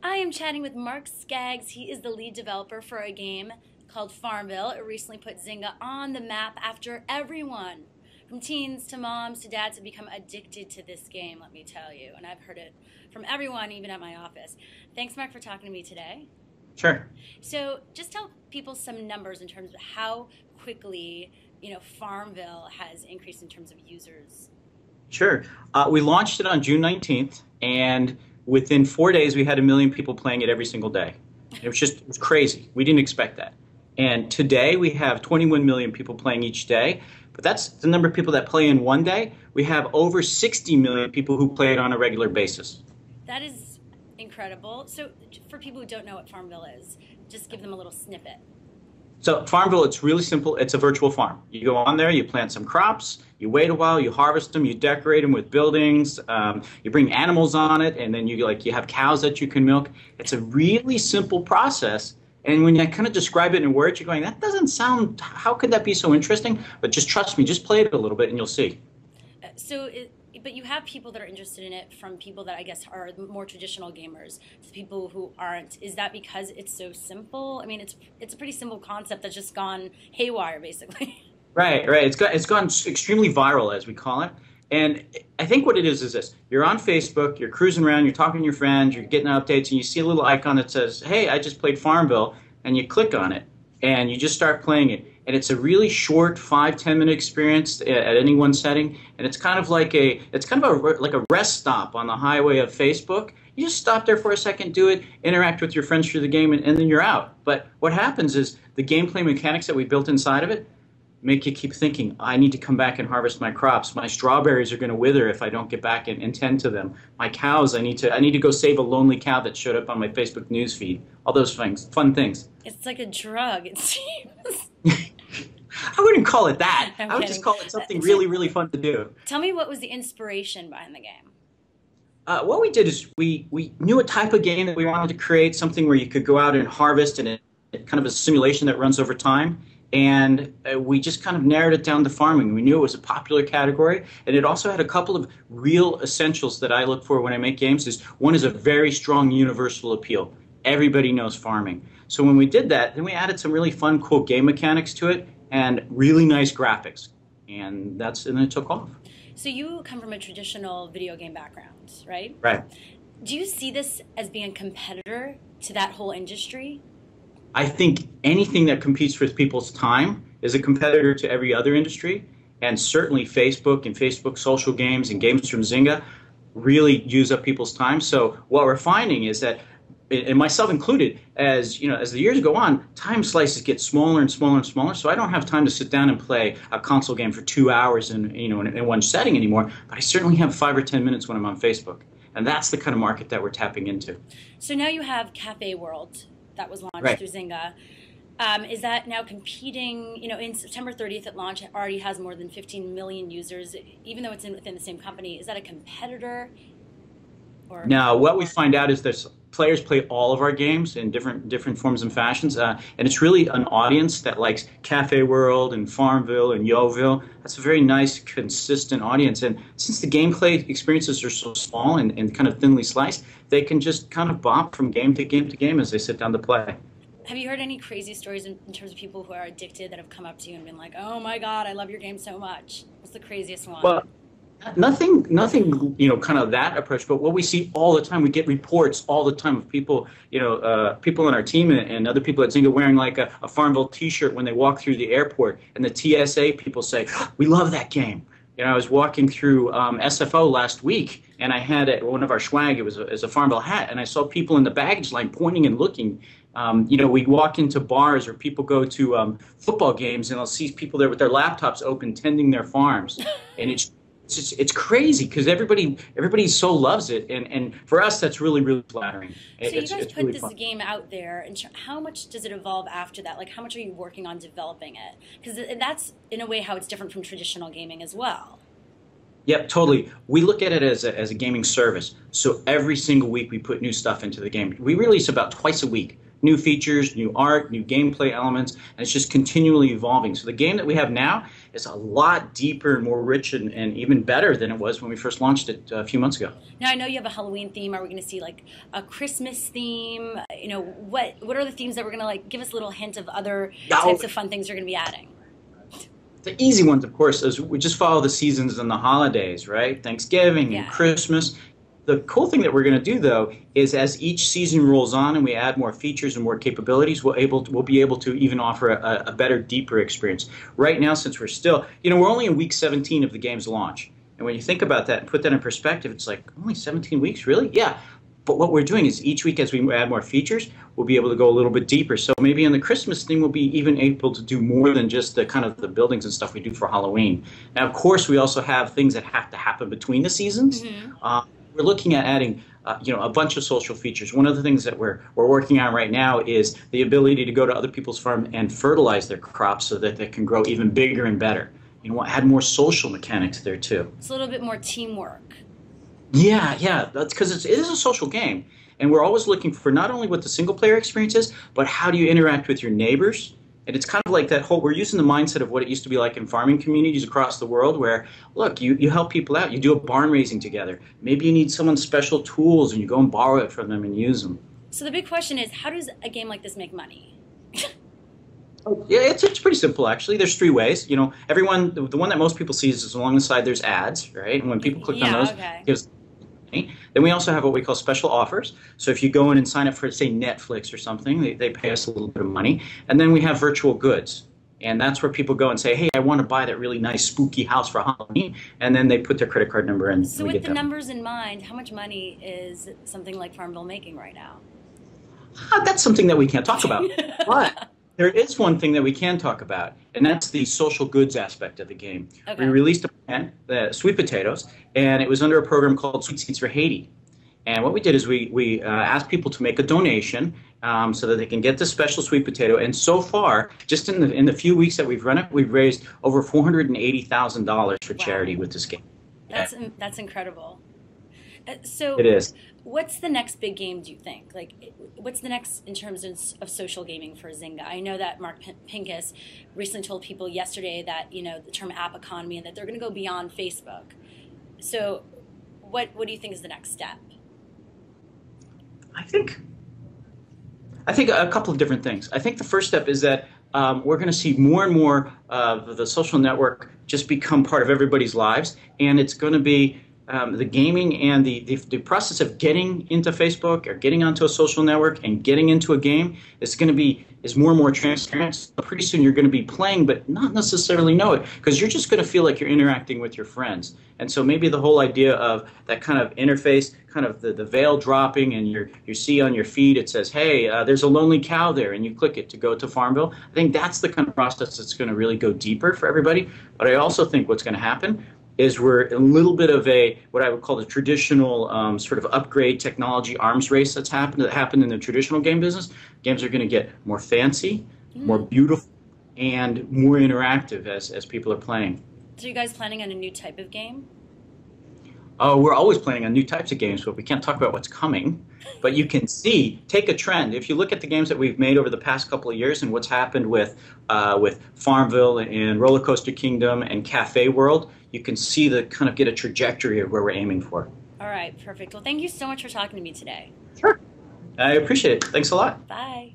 I am chatting with Mark Skaggs. He is the lead developer for a game called Farmville. It recently put Zynga on the map after everyone, from teens to moms to dads, have become addicted to this game, let me tell you. And I've heard it from everyone, even at my office. Thanks, Mark, for talking to me today. Sure. So just tell people some numbers in terms of how quickly, Farmville has increased in terms of users. Sure. We launched it on June 19th, and within 4 days, we had 1 million people playing it every single day. It was crazy. We didn't expect that. And today, we have 21 million people playing each day. But that's the number of people that play in one day. We have over 60 million people who play it on a regular basis. That is incredible. So for people who don't know what Farmville is, just give them a little snippet. So Farmville, it's really simple. It's a virtual farm. You go on there, you plant some crops, you wait a while, you harvest them, you decorate them with buildings, you bring animals on it, and then you have cows that you can milk. It's a really simple process. And when I kind of describe it in words, you're going, that doesn't sound, how could that be so interesting? But just trust me, just play it a little bit and you'll see. But you have people that are interested in it, from people that I guess are more traditional gamers to people who aren't. Is that because it's so simple? I mean, it's a pretty simple concept that's just gone haywire, basically. Right. It's gone extremely viral, as we call it. And I think what it is this. You're on Facebook, you're cruising around, you're talking to your friends, you're getting updates, and you see a little icon that says, hey, I just played Farmville, and you click on it, and you just start playing it. And it's a really short 5-10 minute experience at any one setting, and it's kind of like a rest stop on the highway of Facebook. You just stop there for a second, do it, interact with your friends through the game, and then you're out. But what happens is the gameplay mechanics that we built inside of it make you keep thinking, I need to come back and harvest my crops. My strawberries are going to wither if I don't get back and tend to them. My cows, I need to go save a lonely cow that showed up on my Facebook news feed. All those things, fun things. It's like a drug, it seems. I wouldn't call it that. I'm I would kidding. just call it something really, really fun to do. Tell me, what was the inspiration behind the game? What we did is we knew a type of game that we wanted to create, something where you could go out and harvest, and it kind of a simulation that runs over time. And we just kind of narrowed it down to farming. We knew it was a popular category, and it also had a couple of real essentials that I look for when I make games. One is a very strong universal appeal. Everybody knows farming. So when we did that, then we added some really fun, cool game mechanics to it and really nice graphics. And then it took off. So you come from a traditional video game background, right? Right. Do you see this as being a competitor to that whole industry? I think anything that competes with people's time is a competitor to every other industry, and certainly Facebook and Facebook social games and games from Zynga really use up people's time. So what we're finding is that, and myself included, as the years go on, time slices get smaller and smaller and smaller. So I don't have time to sit down and play a console game for 2 hours in one setting anymore. But I certainly have 5 or 10 minutes when I'm on Facebook, and that's the kind of market that we're tapping into. So now you have Cafe World that was launched Right. through Zynga. Is that now competing? In September 30th at launch, it already has more than 15 million users, even though it's within the same company. Is that a competitor? Now, what we find out is that players play all of our games in different forms and fashions, and it's really an audience that likes Cafe World and Farmville and Yoville. That's a very nice, consistent audience, and since the gameplay experiences are so small and kind of thinly sliced, they can just kind of bop from game to game to game as they sit down to play. Have you heard any crazy stories in terms of people who are addicted that have come up to you and been like, oh my God, I love your game so much? What's the craziest one? Well, nothing, kind of that approach. But what we see all the time, we get reports all the time of people, people on our team and other people at Zynga wearing like a Farmville T-shirt when they walk through the airport, and the TSA people say, "We love that game." I was walking through SFO last week, and I had one of our swag. It was a Farmville hat, and I saw people in the baggage line pointing and looking. We walk into bars, or people go to football games, and I'll see people there with their laptops open, tending their farms, and it's crazy because everybody so loves it, and for us that's really, really flattering. So you guys it's put really this fun. game out there, and how much does it evolve after that? Like, how much are you working on developing it? Because that's in a way how it's different from traditional gaming as well. Yep, totally. We look at it as a gaming service. So every single week we put new stuff into the game. We release about twice a week. new features, new art, new gameplay elements, and it's just continually evolving. So the game that we have now is a lot deeper and more rich and even better than it was when we first launched it a few months ago. Now I know you have a Halloween theme. Are we going to see like a Christmas theme? You know, what are the themes that we're going to like? Give us a little hint of other types of fun things you're going to be adding. The easy ones, of course, is we just follow the seasons and the holidays, right? Thanksgiving and Christmas. The cool thing that we're going to do, though, is as each season rolls on and we add more features and more capabilities, we'll be able to even offer a better, deeper experience. Right now, since we're still, we're only in week 17 of the game's launch. And when you think about that and put that in perspective, it's like, only 17 weeks, really? Yeah. But what we're doing is each week as we add more features, we'll be able to go a little bit deeper. So maybe in the Christmas theme, we'll be even able to do more than just the kind of the buildings and stuff we do for Halloween. Now, of course, we also have things that have to happen between the seasons. We're looking at adding a bunch of social features. One of the things that we're working on right now is the ability to go to other people's farm and fertilize their crops so that they can grow even bigger and better. Add more social mechanics there too. It's a little bit more teamwork. Yeah, that's because it is a social game, and we're always looking for not only what the single-player experience is, but how do you interact with your neighbors. And it's kind of like that whole, we're using the mindset of what it used to be like in farming communities across the world where, look, you help people out. You do a barn raising together. Maybe you need someone's special tools and you go and borrow it from them and use them. So the big question is, how does a game like this make money? Yeah, it's pretty simple, actually. There's three ways. The one that most people see is along the side there's ads, right? And when people click on those, it gives. Then we also have what we call special offers. So if you go in and sign up for, say, Netflix or something, they pay us a little bit of money. And then we have virtual goods. And that's where people go and say, hey, I want to buy that really nice spooky house for Halloween. And then they put their credit card number in. So with the numbers in mind, how much money is something like Farmville making right now? That's something that we can't talk about. But there is one thing that we can talk about, and that's the social goods aspect of the game. Okay. We released a plan, sweet potatoes, and it was under a program called Sweet Seeds for Haiti. And what we did is we asked people to make a donation so that they can get this special sweet potato. And so far, just in the few weeks that we've run it, we've raised over $480,000 for charity with this game. That's incredible. So it is. What's the next big game, do you think? Like, what's the next in terms of social gaming for Zynga? I know that Mark Pincus recently told people yesterday that, the term app economy and that they're going to go beyond Facebook. So what do you think is the next step? I think a couple of different things. I think the first step is that we're going to see more and more of the social network just become part of everybody's lives, and it's going to be the gaming and the process of getting into Facebook or getting onto a social network and getting into a game is more and more transparent. So pretty soon you're going to be playing but not necessarily know it because you're just going to feel like you're interacting with your friends. And so maybe the whole idea of that kind of interface, kind of the veil dropping, and you see on your feed it says, hey, there's a lonely cow there, and you click it to go to Farmville. I think that's the kind of process that's going to really go deeper for everybody. But I also think what's going to happen is we're a little bit of what I would call the traditional sort of upgrade technology arms race that happened in the traditional game business. Games are going to get more fancy, more beautiful, and more interactive as people are playing. So you guys planning on a new type of game? We're always planning on new types of games, but we can't talk about what's coming. But you can take a trend. If you look at the games that we've made over the past couple of years and what's happened with Farmville and Roller Coaster Kingdom and Cafe World, you can see get a trajectory of where we're aiming for. All right, perfect. Well, thank you so much for talking to me today. Sure. I appreciate it. Thanks a lot. Bye.